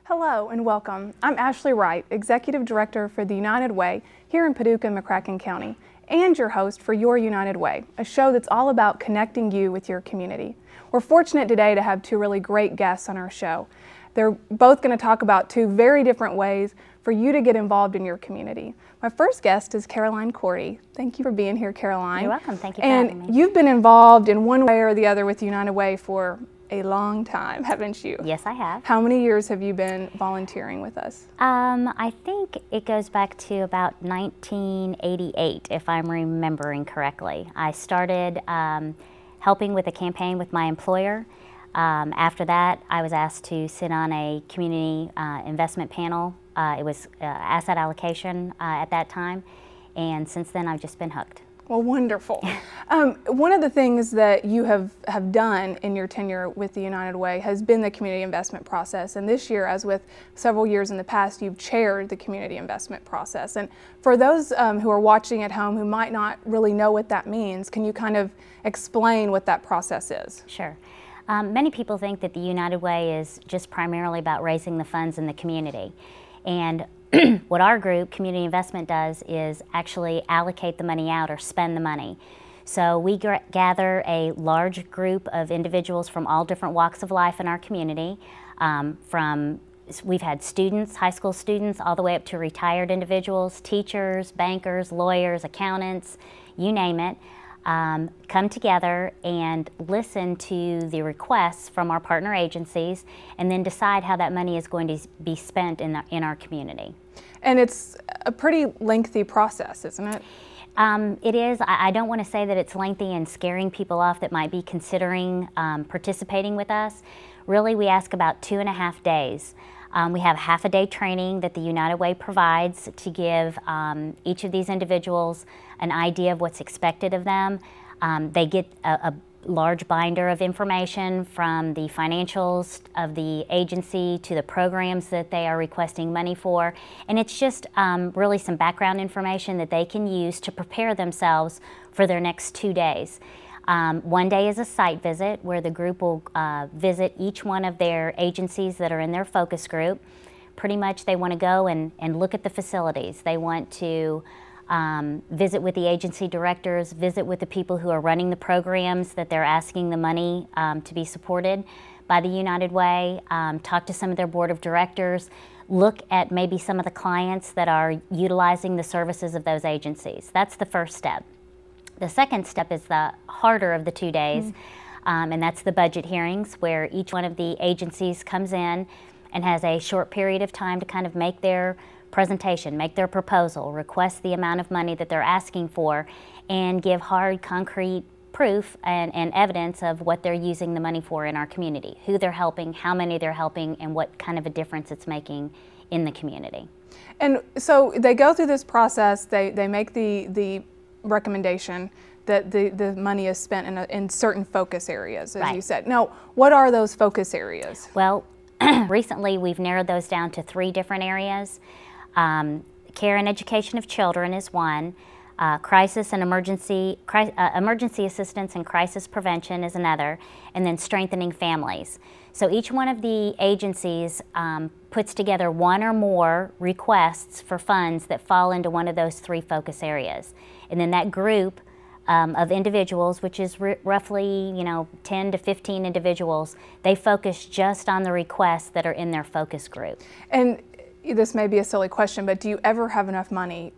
Hello and welcome. I'm Ashley Wright, Executive Director for the United Way here in Paducah and McCracken County, and your host for Your United Way, a show that's all about connecting you with your community. We're fortunate today to have two really great guests on our show. They're both going to talk about two very different ways for you to get involved in your community. My first guest is Caroline Cordy. Thank you for being here, Caroline. You're welcome. Thank you for having me. And you've been involved in one way or the other with United Way for a long time, haven't you? Yes, I have. How many years have you been volunteering with us? I think it goes back to about 1988, if I'm remembering correctly. I started helping with a campaign with my employer. After that, I was asked to sit on a community investment panel. It was asset allocation at that time, and since then I've just been hooked. Well, wonderful. One of the things that you have done in your tenure with the United Way has been the community investment process. And this year, as with several years in the past, you've chaired the community investment process. And for those who are watching at home who might not really know what that means, can you kind of explain what that process is? Sure. Many people think that the United Way is just primarily about raising the funds in the community. And what our group, Community Investment, does is actually allocate the money out or spend the money. So we gather a large group of individuals from all different walks of life in our community. We've had students, high school students, all the way up to retired individuals, teachers, bankers, lawyers, accountants, you name it. Come together and listen to the requests from our partner agencies and then decide how that money is going to be spent in our community. And it's a pretty lengthy process, isn't it? It is. I don't want to say that it's lengthy and scaring people off that might be considering participating with us. Really, we ask about 2.5 days. We have half-a-day training that the United Way provides to give each of these individuals an idea of what's expected of them. They get a large binder of information from the financials of the agency to the programs that they are requesting money for. And it's just really some background information that they can use to prepare themselves for their next 2 days. One day is a site visit where the group will visit each one of their agencies that are in their focus group. Pretty much they want to go and look at the facilities. They want to visit with the agency directors, visit with the people who are running the programs that they're asking the money to be supported by the United Way, talk to some of their board of directors, look at maybe some of the clients that are utilizing the services of those agencies. That's the first step. The second step is the harder of the 2 days, and that's the budget hearings, where each one of the agencies comes in and has a short period of time to kind of make their presentation, make their proposal, request the amount of money that they're asking for, and give hard, concrete proof and evidence of what they're using the money for in our community, who they're helping, how many they're helping, and what kind of a difference it's making in the community. And so they go through this process, they make the recommendation that the money is spent in certain focus areas, as you said. Now, what are those focus areas? Well, recently we've narrowed those down to 3 different areas. Care and education of children is one. Crisis and emergency assistance and crisis prevention is another, and then strengthening families. So each one of the agencies puts together 1 or more requests for funds that fall into one of those 3 focus areas. And then that group of individuals, which is roughly 10 to 15 individuals, they focus just on the requests that are in their focus group. And this may be a silly question, but do you ever have enough money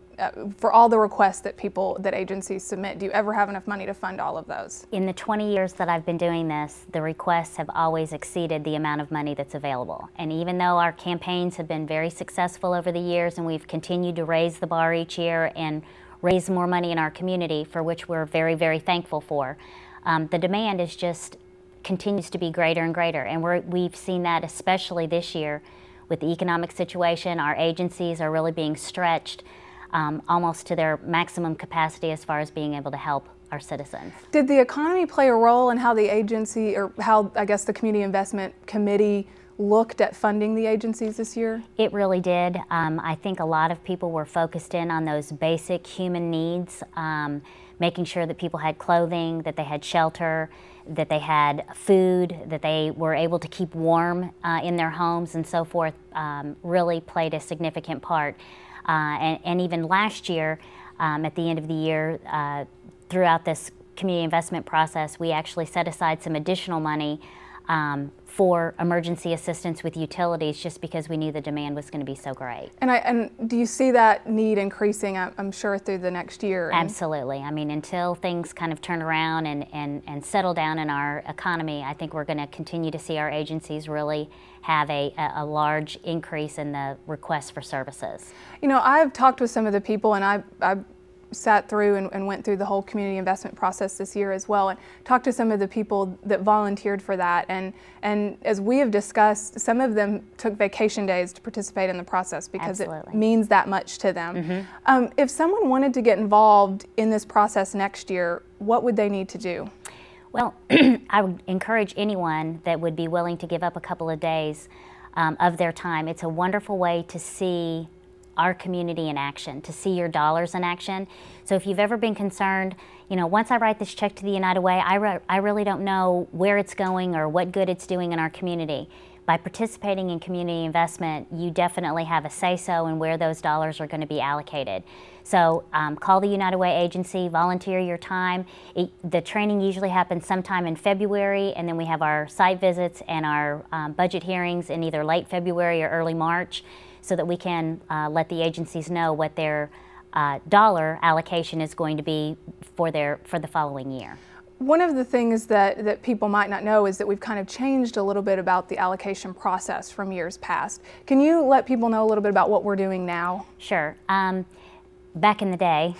for all the requests that agencies submit? Do you ever have enough money to fund all of those? In the 20 years that I've been doing this, the requests have always exceeded the amount of money that's available. And even though our campaigns have been very successful over the years and we've continued to raise the bar each year and raise more money in our community, for which we're very, very thankful for, the demand is just continues to be greater and greater. And we've seen that especially this year with the economic situation. Our agencies are really being stretched almost to their maximum capacity as far as being able to help our citizens. Did the economy play a role in how the agency, or how I guess the Community Investment Committee looked at funding the agencies this year? It really did. I think a lot of people were focused in on those basic human needs, making sure that people had clothing, that they had shelter, that they had food, that they were able to keep warm in their homes and so forth, really played a significant part. And even last year, at the end of the year, throughout this community investment process, we actually set aside some additional money for emergency assistance with utilities, just because we knew the demand was going to be so great. And do you see that need increasing, I'm sure, through the next year? Absolutely. I mean, until things kind of turn around and settle down in our economy, I think we're going to continue to see our agencies really have a large increase in the requests for services. You know, I've talked with some of the people, and I sat through and went through the whole community investment process this year as well, and talked to some of the people that volunteered for that, and as we have discussed, some of them took vacation days to participate in the process because Absolutely. It means that much to them. If someone wanted to get involved in this process next year, what would they need to do? Well, I would encourage anyone that would be willing to give up a couple of days of their time. It's a wonderful way to see our community in action, to see your dollars in action. So if you've ever been concerned, you know, once I write this check to the United Way, I really don't know where it's going or what good it's doing in our community. By participating in community investment, you definitely have a say-so in where those dollars are going to be allocated. So call the United Way agency, volunteer your time. The training usually happens sometime in February, and then we have our site visits and our budget hearings in either late February or early March, so that we can let the agencies know what their dollar allocation is going to be for the following year. One of the things that people might not know is that we've kind of changed a little bit about the allocation process from years past. Can you let people know a little bit about what we're doing now? Sure. Back in the day,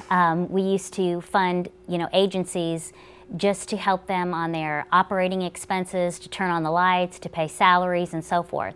we used to fund, agencies just to help them on their operating expenses, to turn on the lights, to pay salaries, and so forth.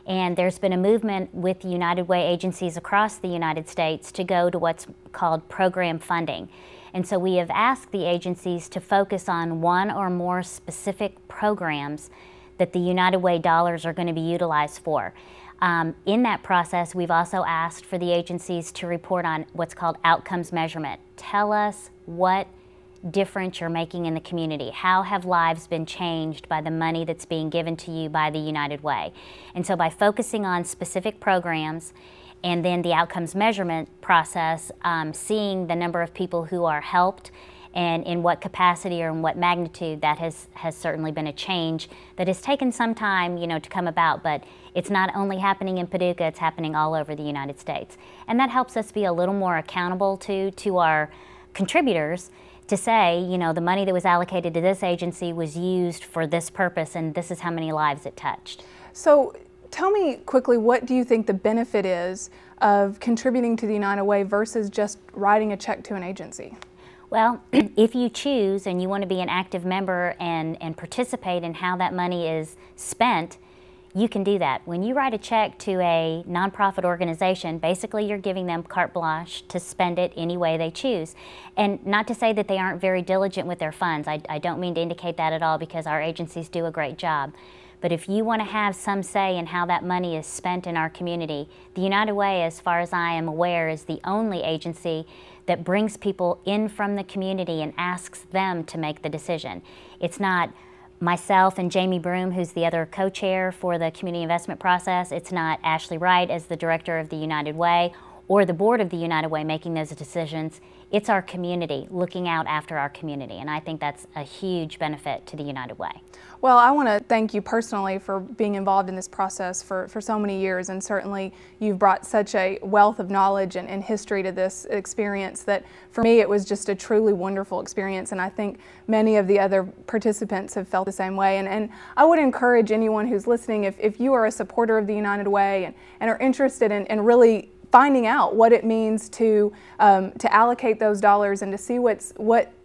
And there's been a movement with the United Way agencies across the United States to go to what's called program funding. And so we have asked the agencies to focus on one or more specific programs that the United Way dollars are going to be utilized for. In that process, we've also asked for the agencies to report on what's called outcomes measurement. Tell us what difference you're making in the community. How have lives been changed by the money that's being given to you by the United Way? And so by focusing on specific programs and then the outcomes measurement process, seeing the number of people who are helped and in what capacity or in what magnitude, that has certainly been a change that has taken some time, to come about, but it's not only happening in Paducah, it's happening all over the United States. And that helps us be a little more accountable to our contributors, to say, the money that was allocated to this agency was used for this purpose, and this is how many lives it touched. So tell me quickly, what do you think the benefit is of contributing to the United Way versus just writing a check to an agency? Well, if you choose and you want to be an active member and participate in how that money is spent, you can do that. When you write a check to a nonprofit organization, basically you're giving them carte blanche to spend it any way they choose. And not to say that they aren't very diligent with their funds. I don't mean to indicate that at all, because our agencies do a great job. But if you want to have some say in how that money is spent in our community, the United Way, as far as I am aware, is the only agency that brings people in from the community and asks them to make the decision. It's not myself and Jamie Broom, who's the other co-chair for the community investment process. It's not Ashley Wright as the director of the United Way or the board of the United Way making those decisions. It's our community looking out after our community, and I think that's a huge benefit to the United Way. Well, I want to thank you personally for being involved in this process for so many years, and certainly you've brought such a wealth of knowledge and history to this experience that for me it was just a truly wonderful experience, and I think many of the other participants have felt the same way. And I would encourage anyone who's listening, if you are a supporter of the United Way and are interested in really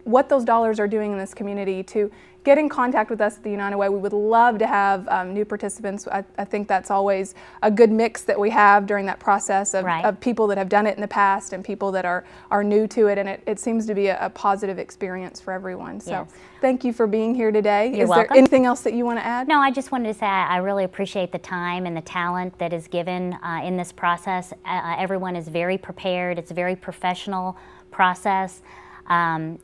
what those dollars are doing in this community, to get in contact with us at the United Way. We would love to have new participants. I think that's always a good mix that we have during that process of people that have done it in the past and people that are new to it, and it seems to be a positive experience for everyone. So thank you for being here today. You're welcome. There anything else that you want to add? No, I just wanted to say I really appreciate the time and the talent that is given in this process. Everyone is very prepared. It's a very professional process.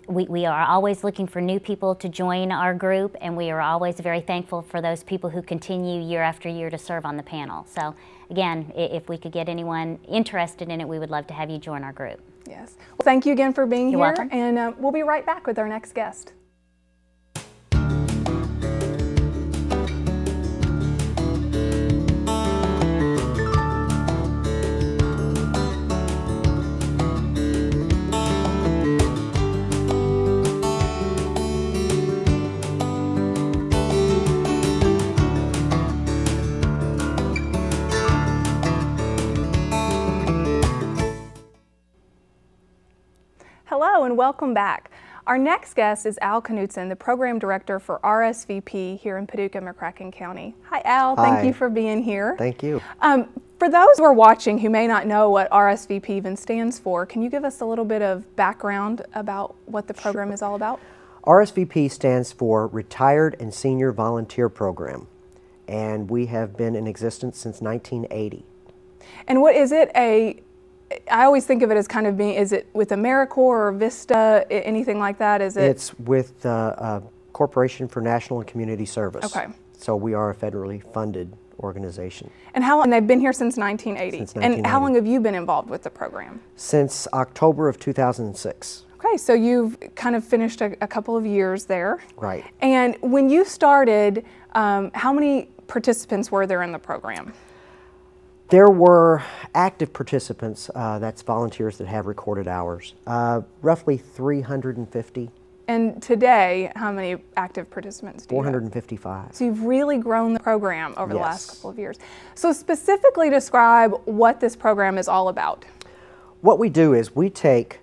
We are always looking for new people to join our group, and we are always very thankful for those people who continue year after year to serve on the panel. So again, if we could get anyone interested in it, we would love to have you join our group. Yes. Well, thank you again for being You're here, welcome. and we'll be right back with our next guest. Hello and welcome back. Our next guest is Al Knutson, the Program Director for RSVP here in Paducah, McCracken County. Hi Al, Hi. Thank you for being here. Thank you. For those who are watching who may not know what RSVP even stands for, can you give us a little bit of background about what the program is all about? RSVP stands for Retired and Senior Volunteer Program, and we have been in existence since 1980. And what is it? I always think of it as kind of being, is it with AmeriCorps or Vista, anything like that? Is it? It's with the Corporation for National and Community Service. Okay. So we are a federally funded organization. And how long? They've been here since 1980. Since 1980. And how long have you been involved with the program? Since October of 2006. Okay, so you've kind of finished a couple of years there. Right. And when you started, how many participants were there in the program? There were active participants, that's volunteers that have recorded hours, roughly 350. And today, how many active participants do you have? 455. So you've really grown the program over the last Yes. couple of years. So specifically describe what this program is all about. What we do is we take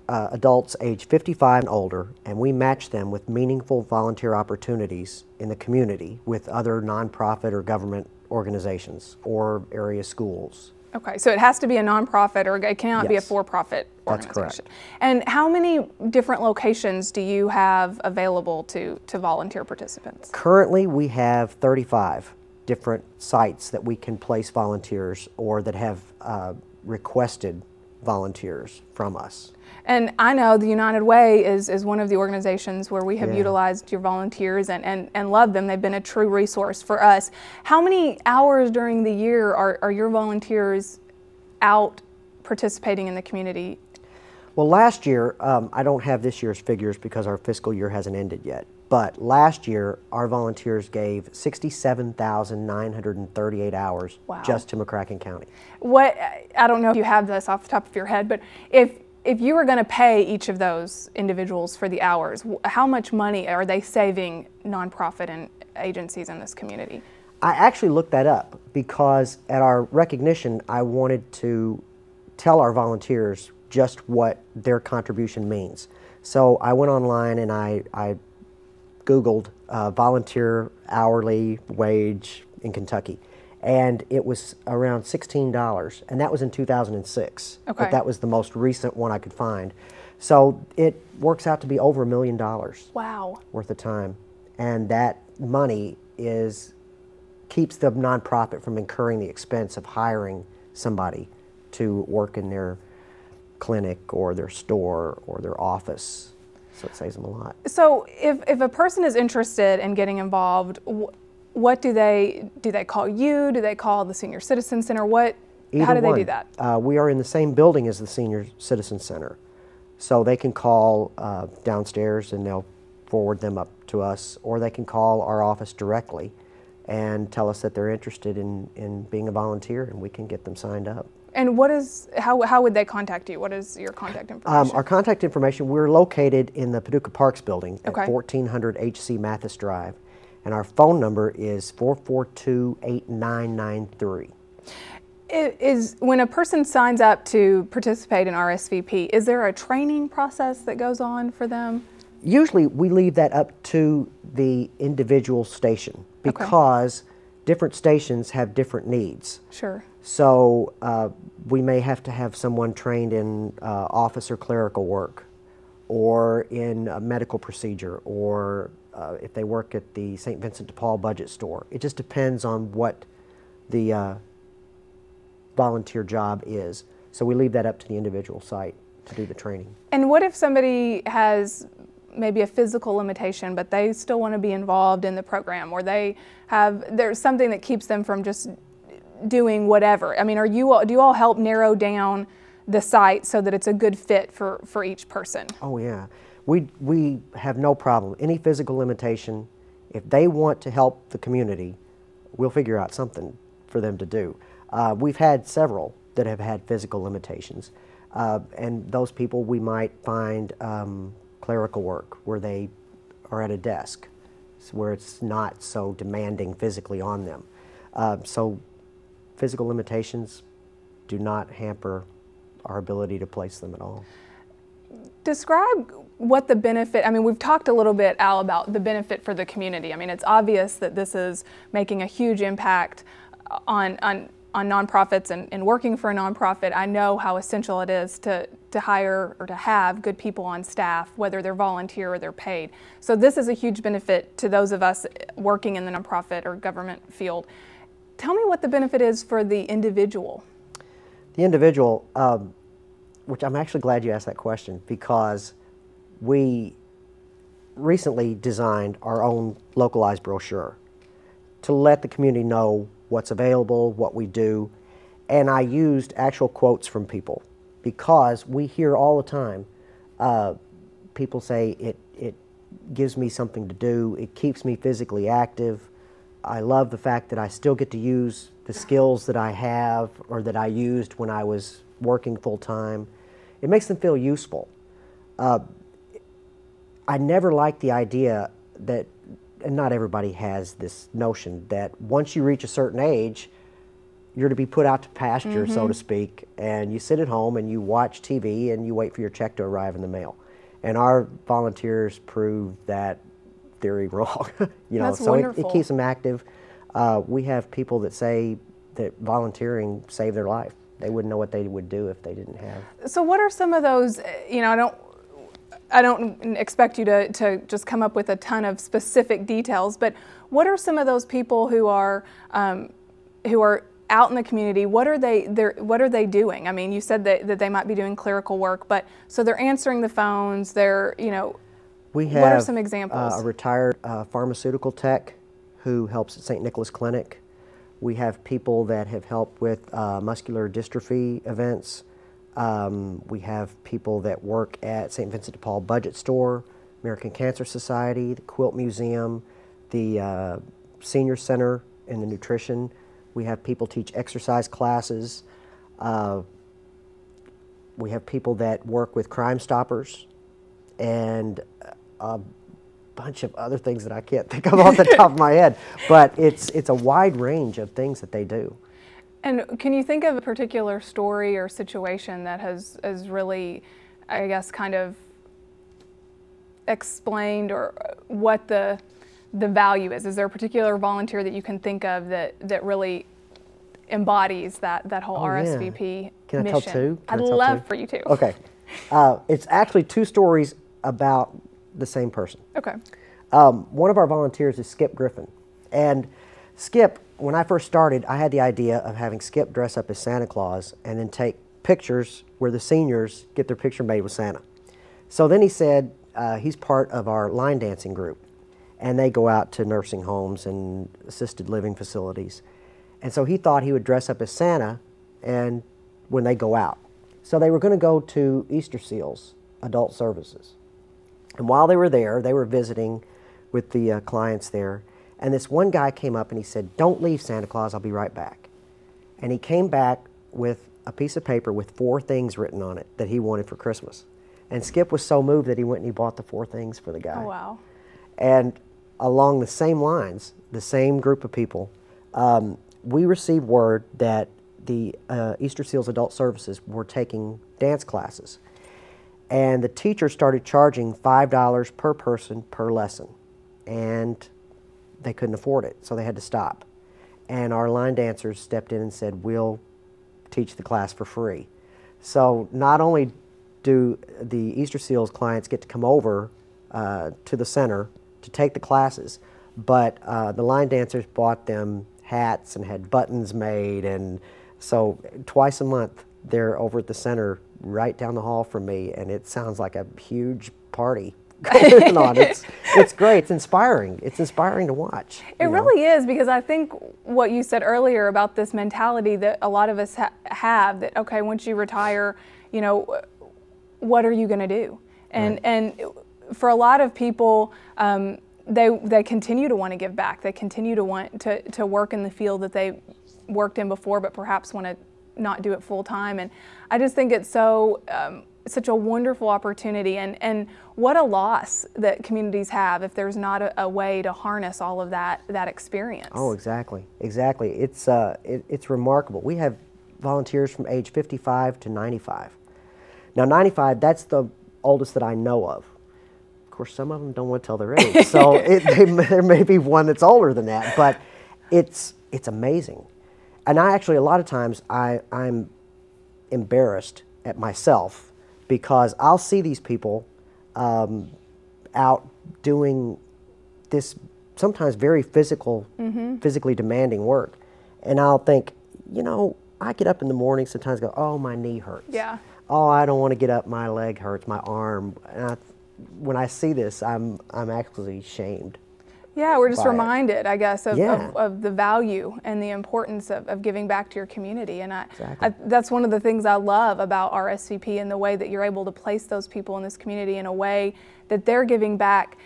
adults age 55 and older, and we match them with meaningful volunteer opportunities in the community with other nonprofit or government organizations or area schools. Okay, so it has to be a nonprofit, or it cannot be a Yes. for-profit That's organization. correct. And how many different locations do you have available to volunteer participants? Currently, we have 35 different sites that we can place volunteers or that have requested volunteers from us. And I know the United Way is one of the organizations where we have Yeah. utilized your volunteers and love them. They've been a true resource for us. How many hours during the year are your volunteers out participating in the community? Well, last year, I don't have this year's figures because our fiscal year hasn't ended yet, but last year our volunteers gave 67,938 hours Wow. just to McCracken County. What, I don't know if you have this off the top of your head, but if you were going to pay each of those individuals for the hours, how much money are they saving nonprofit and agencies in this community? I actually looked that up because at our recognition, I wanted to tell our volunteers just what their contribution means. So I went online and I Googled volunteer hourly wage in Kentucky, and it was around $16, and that was in 2006. Okay. But that was the most recent one I could find. So it works out to be over $1 million Wow. worth of time, and that money keeps the nonprofit from incurring the expense of hiring somebody to work in their clinic or their store or their office. So it saves them a lot. So if a person is interested in getting involved, what do they call you? Do they call the Senior Citizen Center? How do they do that? We are in the same building as the Senior Citizen Center. So they can call downstairs and they'll forward them up to us, or they can call our office directly and tell us that they're interested in being a volunteer, and we can get them signed up. And how would they contact you? What is your contact information? Our contact information, we're located in the Paducah Parks building at Okay. 1400 HC Mathis Drive, and our phone number is 442-8993. When a person signs up to participate in RSVP, is there a training process that goes on for them? Usually we leave that up to the individual station because different stations have different needs. Sure. So we may have to have someone trained in office or clerical work, or in a medical procedure, or if they work at the St. Vincent de Paul budget store. It just depends on what the volunteer job is. So we leave that up to the individual site to do the training. And what if somebody has maybe a physical limitation, but they still want to be involved in the program, or there's something that keeps them from just doing whatever? I mean, do you all help narrow down the site so that it's a good fit for each person? Oh yeah, we have no problem. Any physical limitation, if they want to help the community, we'll figure out something for them to do. We've had several that have had physical limitations, and those people we might find clerical work where they are at a desk, where it's not so demanding physically on them. So physical limitations do not hamper our ability to place them at all. Describe what the benefit, I mean, we've talked a little bit, Al, about the benefit for the community. I mean, it's obvious that this is making a huge impact on nonprofits and working for a nonprofit. I know how essential it is to hire or to have good people on staff, whether they're volunteer or they're paid. So this is a huge benefit to those of us working in the nonprofit or government field. Tell me what the benefit is for the individual. The individual, which I'm actually glad you asked that question, because we recently designed our own localized brochure to let the community know what's available, what we do, and I used actual quotes from people, because we hear all the time people say it gives me something to do, it keeps me physically active, I love the fact that I still get to use the skills that I have or that I used when I was working full-time. It makes them feel useful. I never liked the idea that, and not everybody has this notion, that once you reach a certain age, you're to be put out to pasture, so to speak, and you sit at home and you watch TV and you wait for your check to arrive in the mail. And our volunteers prove that theory wrong. You know, That's so wonderful. it keeps them active. We have people that say that volunteering saved their life. They wouldn't know what they would do if they didn't have. So what are some of those, you know, I don't expect you to just come up with a ton of specific details, but what are some of those people who are out in the community? What are they doing? I mean, you said that they might be doing clerical work, but so they're answering the phones. They're, you know, We have what are some examples? A retired pharmaceutical tech who helps at St. Nicholas Clinic. We have people that have helped with muscular dystrophy events. We have people that work at St. Vincent de Paul budget store, American Cancer Society, the Quilt Museum, the Senior Center and the nutrition. We have people teach exercise classes. We have people that work with Crime Stoppers, and a bunch of other things that I can't think of off the top of my head. But it's a wide range of things that they do. And can you think of a particular story or situation that has really, I guess, kind of explained or what the value is? Is there a particular volunteer that you can think of that really embodies that whole RSVP mission? Can I tell two? I'd love for you to. Okay. It's actually two stories about the same person. Okay. One of our volunteers is Skip Griffin. And Skip, when I first started, I had the idea of having Skip dress up as Santa Claus and then take pictures where the seniors get their picture made with Santa. So then he said he's part of our line dancing group, and they go out to nursing homes and assisted living facilities. And so he thought he would dress up as Santa and when they go out. So they were going to go to Easter Seals Adult Services. And while they were there, they were visiting with the clients there. And this one guy came up and he said, "Don't leave, Santa Claus, I'll be right back." And he came back with a piece of paper with 4 things written on it that he wanted for Christmas. And Skip was so moved that he went and he bought the 4 things for the guy. Oh, wow. And along the same lines, the same group of people, we received word that the Easter Seals Adult Services were taking dance classes. And the teacher started charging $5 per person per lesson. And they couldn't afford it, so they had to stop. And our line dancers stepped in and said, we'll teach the class for free. So not only do the Easter Seals clients get to come over to the center to take the classes, but the line dancers bought them hats and had buttons made, and so twice a month they're over at the center right down the hall from me, and it sounds like a huge party going on. It's great. It's inspiring. It's inspiring to watch. It really is, because I think what you said earlier about this mentality that a lot of us have, that okay, once you retire, you know, what are you going to do? And for a lot of people, they continue to want to give back. They continue to want to work in the field that they worked in before, but perhaps want to not do it full time. And I just think it's such a wonderful opportunity, and what a loss that communities have if there's not a way to harness all of that experience. Oh, exactly, exactly. It's remarkable. We have volunteers from age 55 to 95. Now 95, that's the oldest that I know of. Of course, some of them don't want to tell their age, so there may be one that's older than that, but it's amazing. And I actually, a lot of times, I'm embarrassed at myself, because I'll see these people out doing this sometimes very physically demanding work, and I'll think, you know, I get up in the morning sometimes and go, oh, my knee hurts. Yeah. Oh, I don't want to get up, my leg hurts, my arm. And when I see this, I'm actually shamed. Yeah, we're just reminded, I guess, of the value and the importance of giving back to your community. And that's one of the things I love about RSVP, and the way that you're able to place those people in this community in a way that they're giving back.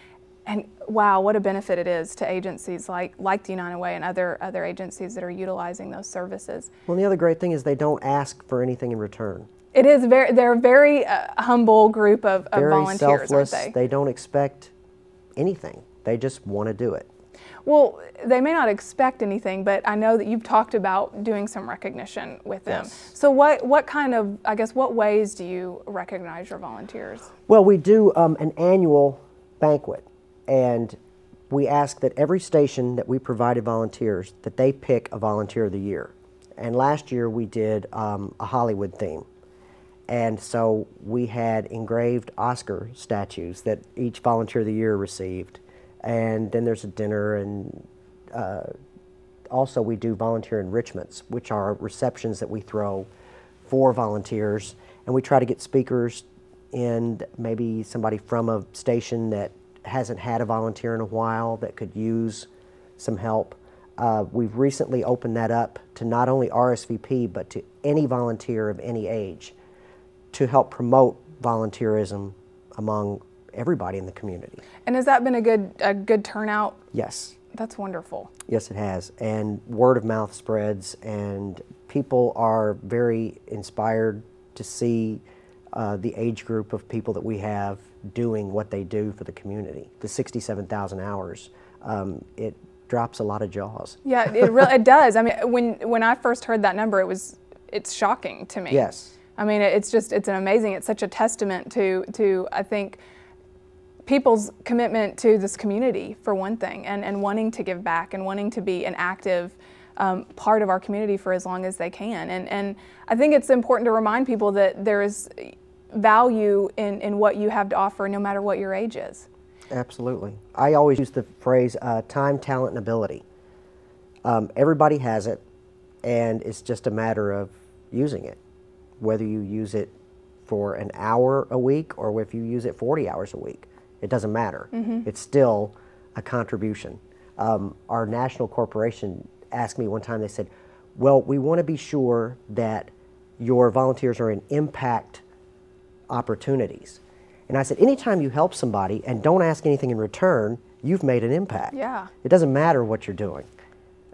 And wow, what a benefit it is to agencies like the United Way and other agencies that are utilizing those services. Well, the other great thing is they don't ask for anything in return. It is they're a very humble group of volunteers, selfless, aren't they? They don't expect anything. They just want to do it. Well, they may not expect anything, but I know that you've talked about doing some recognition with them. Yes. So what kind of, I guess, what ways do you recognize your volunteers? Well, we do an annual banquet, and we ask that every station that we provided volunteers, that they pick a volunteer of the year. And last year we did a Hollywood theme. And so we had engraved Oscar statues that each volunteer of the year received. And then there's a dinner, and also we do volunteer enrichments, which are receptions that we throw for volunteers. And we try to get speakers in, maybe somebody from a station that hasn't had a volunteer in a while that could use some help. We've recently opened that up to not only RSVP, but to any volunteer of any age, to help promote volunteerism among everybody in the community. And has that been a good turnout? Yes. That's wonderful. Yes, it has. And word of mouth spreads, and people are very inspired to see the age group of people that we have doing what they do for the community. The 67,000 hours, it drops a lot of jaws. Yeah, it does. I mean, when I first heard that number, it's shocking to me. Yes. I mean, it's an amazing, it's such a testament to I think, people's commitment to this community, for one thing, and wanting to give back and wanting to be an active part of our community for as long as they can. And I think it's important to remind people that there is value in what you have to offer, no matter what your age is. Absolutely. I always use the phrase time, talent, and ability. Everybody has it, and it's just a matter of using it. Whether you use it for an hour a week or if you use it 40 hours a week, it doesn't matter. Mm-hmm. It's still a contribution. Our national corporation asked me one time, they said, well, we want to be sure that your volunteers are in impact opportunities. And I said, anytime you help somebody and don't ask anything in return, you've made an impact. Yeah. It doesn't matter what you're doing.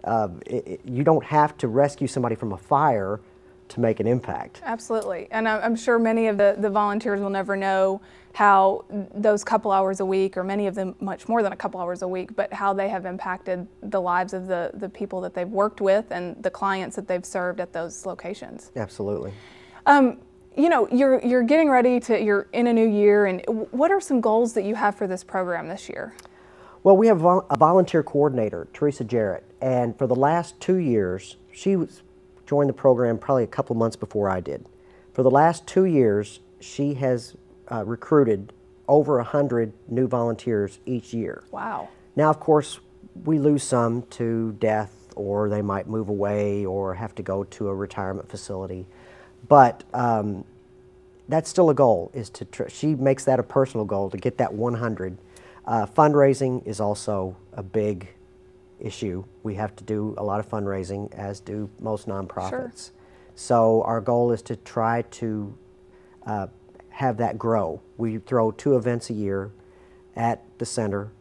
You don't have to rescue somebody from a fire to make an impact. Absolutely. And I'm sure many of the volunteers will never know how those couple hours a week, or many of them much more than a couple hours a week, but how they have impacted the lives of the people that they've worked with and the clients that they've served at those locations. Absolutely. You know, you're getting ready you're in a new year, and what are some goals that you have for this program this year? Well, we have a volunteer coordinator, Teresa Jarrett, and for the last 2 years, joined the program probably a couple months before I did. For the last 2 years, she has recruited over 100 new volunteers each year. Wow. Now, of course, we lose some to death, or they might move away or have to go to a retirement facility. But that's still a goal, she makes that a personal goal to get that 100. Fundraising is also a big issue. We have to do a lot of fundraising, as do most nonprofits. Sure. So our goal is to try to have that grow. We throw 2 events a year at the center.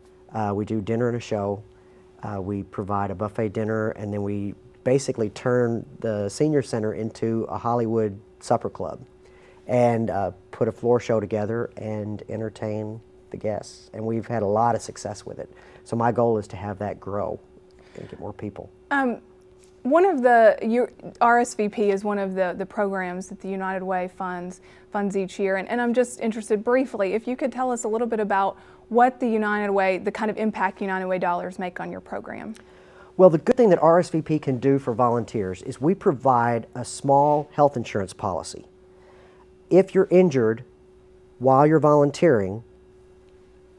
We do dinner and a show. We provide a buffet dinner, and then we basically turn the senior center into a Hollywood supper club and put a floor show together and entertain the guests. And we've had a lot of success with it. So my goal is to have that grow and get more people. One of RSVP is one of the programs that the United Way funds each year, and I'm just interested briefly if you could tell us a little bit about what the United Way, the kind of impact United Way dollars make on your program. Well, the good thing that RSVP can do for volunteers is we provide a small health insurance policy. If you're injured while you're volunteering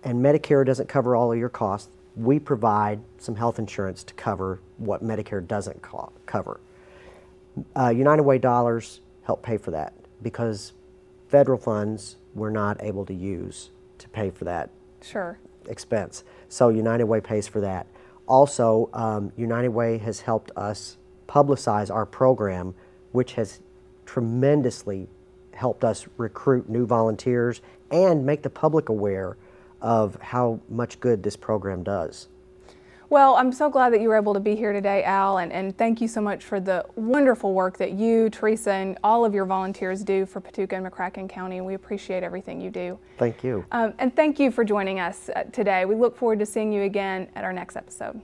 and Medicare doesn't cover all of your costs, we provide some health insurance to cover what Medicare doesn't cover. United Way dollars help pay for that because federal funds we're not able to use to pay for that expense. So United Way pays for that. Also, United Way has helped us publicize our program, which has tremendously helped us recruit new volunteers and make the public aware of how much good this program does. Well, I'm so glad that you were able to be here today, Al, and thank you so much for the wonderful work that you, Teresa, and all of your volunteers do for Paducah and McCracken County. We appreciate everything you do. Thank you. And thank you for joining us today. We look forward to seeing you again at our next episode.